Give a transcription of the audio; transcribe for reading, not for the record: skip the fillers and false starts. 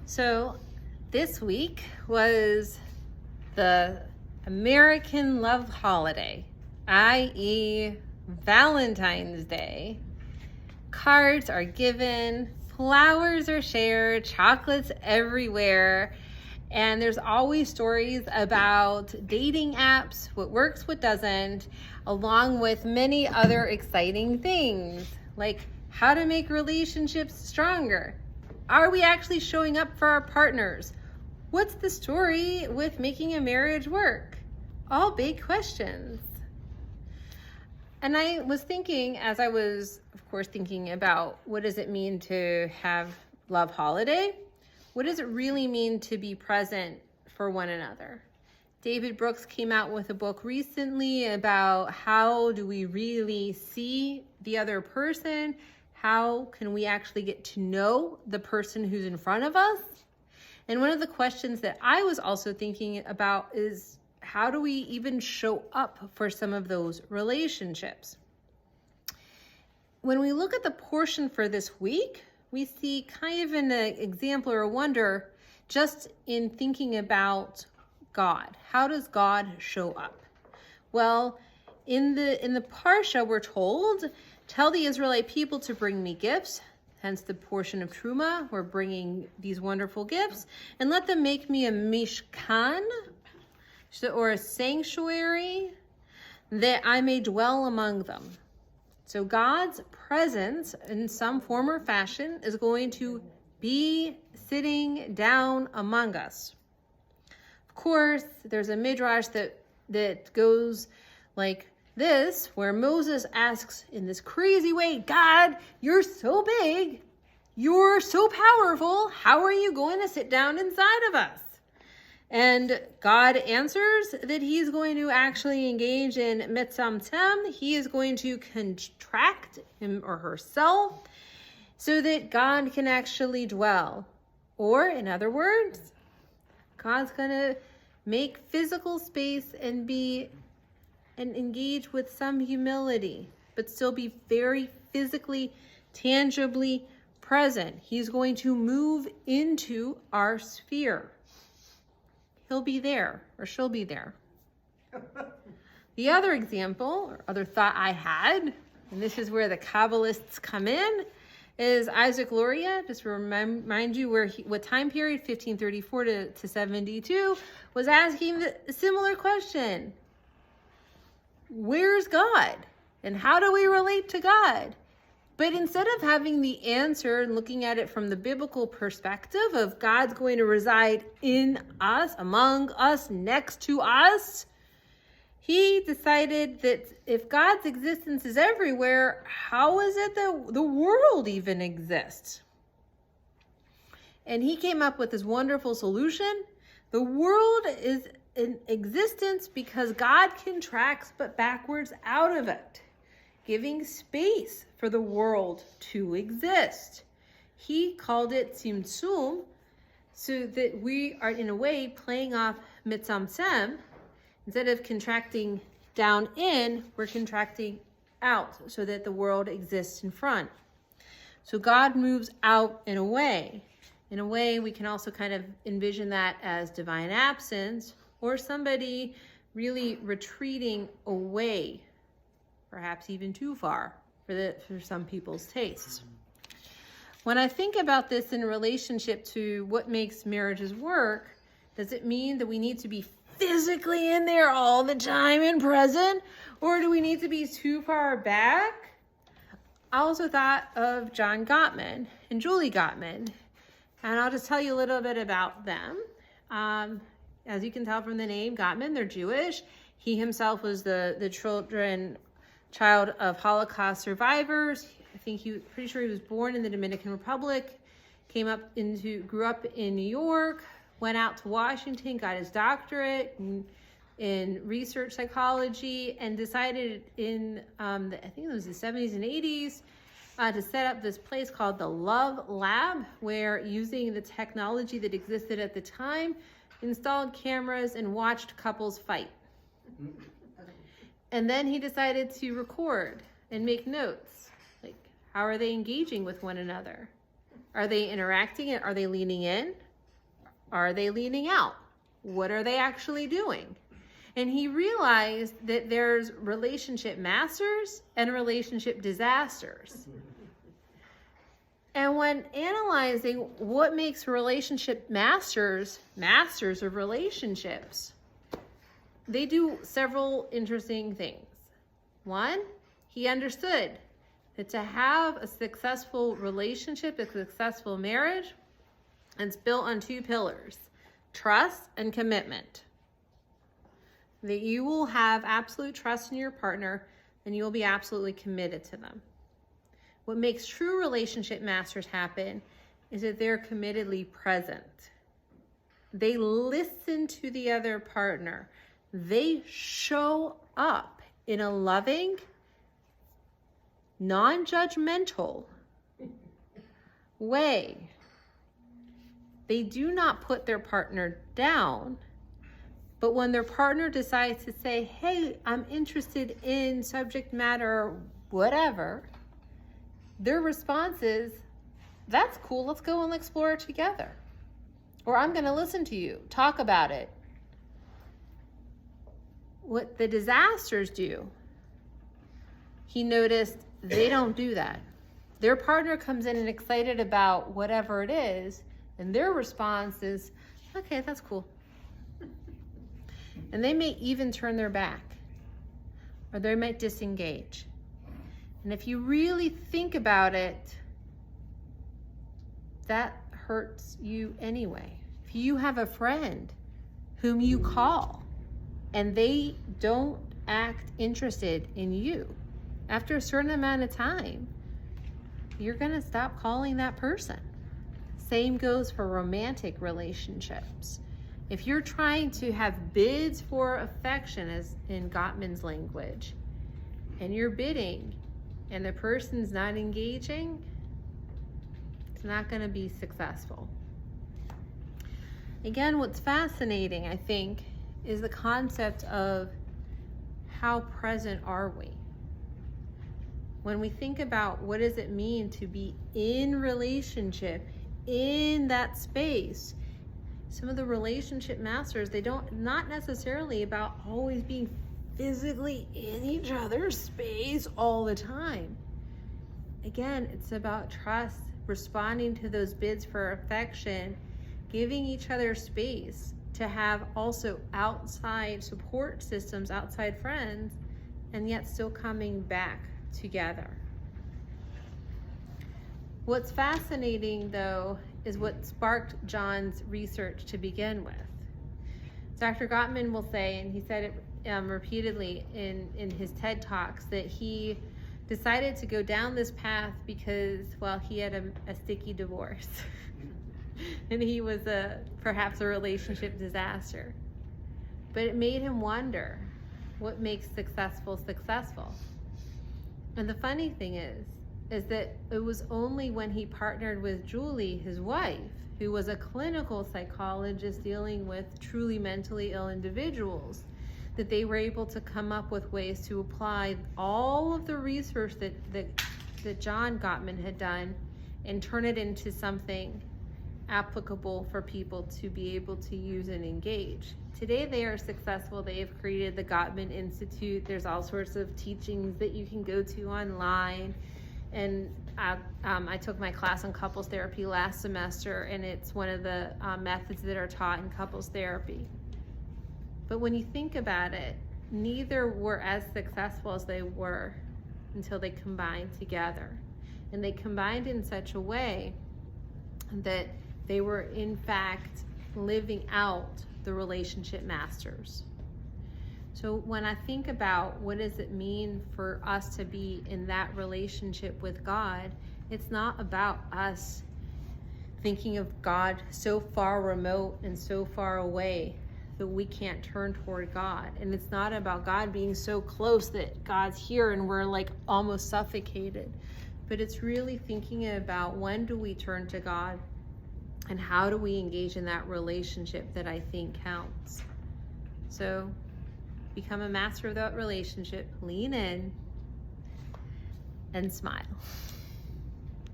So this week was the American love holiday, i.e. Valentine's Day. Cards are given, flowers are shared, chocolates everywhere, and there's always stories about dating apps, what works, what doesn't, along with many other exciting things, like how to make relationships stronger. Are we actually showing up for our partners? What's the story with making a marriage work? All big questions. And I was thinking, as I was, of course, thinking about what does it mean to have love holiday? What does it really mean to be present for one another? David Brooks came out with a book recently about how do we really see the other person? How can we actually get to know the person who's in front of us? And one of the questions that I was also thinking about is, how do we even show up for some of those relationships? When we look at the portion for this week, we see kind of an example or a wonder just in thinking about God. How does God show up? Well, in the Parsha, we're told, tell the Israelite people to bring me gifts, hence the portion of Truma, we're bringing these wonderful gifts, and let them make me a mishkan, or a sanctuary, that I may dwell among them. So God's presence in some form or fashion is going to be sitting down among us. Of course, there's a midrash that goes like this, where Moses asks in this crazy way, God, you're so big, you're so powerful, how are you going to sit down inside of us? And God answers that he's going to actually engage in mitzamtem. He is going to contract him or herself so that God can actually dwell. Or, in other words, God's going to make physical space and engage with some humility, but still be very physically, tangibly present. He's going to move into our sphere. He'll be there, or she'll be there. The other example, or other thought I had, and this is where the Kabbalists come in, is Isaac Luria. Just remind you what time period, 1534 to 72, was asking a similar question. Where's God? And how do we relate to God? But instead of having the answer and looking at it from the biblical perspective of God's going to reside in us, among us, next to us, he decided that if God's existence is everywhere, how is it that the world even exists? And he came up with this wonderful solution. The world is in existence because God contracts but backwards out of it, giving space for the world to exist. He called it tzimtzum, so that we are in a way playing off mitzamtzem. Instead of contracting down in, we're contracting out so that the world exists in front. So God moves out in a way. In a way, we can also kind of envision that as divine absence, or somebody really retreating away, perhaps even too far for some people's tastes. When I think about this in relationship to what makes marriages work, does it mean that we need to be physically in there all the time and present, or do we need to be too far back? I also thought of John Gottman and Julie Gottman, and I'll just tell you a little bit about them. As you can tell from the name Gottman, they're Jewish. He himself was the child of Holocaust survivors. I think pretty sure he was born in the Dominican Republic, grew up in New York, went out to Washington, got his doctorate in research psychology, and decided in, I think it was the 70s and 80s, to set up this place called the Love Lab, where using the technology that existed at the time, installed cameras and watched couples fight. And then he decided to record and make notes. Like, how are they engaging with one another? Are they interacting? Are they leaning in? Are they leaning out? What are they actually doing? And he realized that there's relationship masters and relationship disasters. And when analyzing what makes relationship masters of relationships, they do several interesting things. One, he understood that to have a successful relationship, a successful marriage, it's built on two pillars: trust and commitment. That you will have absolute trust in your partner and you will be absolutely committed to them. What makes true relationship masters happen is that they're committedly present. They listen to the other partner. They show up in a loving, non-judgmental way. They do not put their partner down, but when their partner decides to say, hey, I'm interested in subject matter, whatever, their response is, that's cool, let's go and explore it together. Or I'm going to listen to you, talk about it. What the disasters do, he noticed they don't do that. Their partner comes in and excited about whatever it is, and their response is, okay, that's cool. And they may even turn their back, or they might disengage. And if you really think about it, that hurts you anyway. If you have a friend whom you call and they don't act interested in you, after a certain amount of time, you're going to stop calling that person. Same goes for romantic relationships. If you're trying to have bids for affection, as in Gottman's language, and you're bidding and the person's not engaging, it's not going to be successful. Again, what's fascinating, I think, is the concept of how present are we? When we think about what does it mean to be in relationship, in that space, some of the relationship masters, not necessarily about always being physically in each other's space all the time. Again, it's about trust, responding to those bids for affection, giving each other space to have also outside support systems, outside friends, and yet still coming back together. What's fascinating, though, is what sparked John's research to begin with. Dr. Gottman will say, and he said it repeatedly in his TED Talks, that he decided to go down this path because, well, he had a sticky divorce. And he was perhaps a relationship disaster. But it made him wonder, what makes successful successful? And the funny thing is that it was only when he partnered with Julie, his wife, who was a clinical psychologist dealing with truly mentally ill individuals, that they were able to come up with ways to apply all of the research that John Gottman had done and turn it into something applicable for people to be able to use and engage. Today they are successful. They have created the Gottman Institute. There's all sorts of teachings that you can go to online. And I took my class on couples therapy last semester, and it's one of the methods that are taught in couples therapy. But when you think about it, neither were as successful as they were until they combined together. And they combined in such a way that they were in fact living out the relationship masters. So when I think about what does it mean for us to be in that relationship with God, it's not about us thinking of God so far remote and so far away that we can't turn toward God. And it's not about God being so close that God's here and we're like almost suffocated. But it's really thinking about, when do we turn to God and how do we engage in that relationship that I think counts. So become a master of that relationship, lean in, and smile.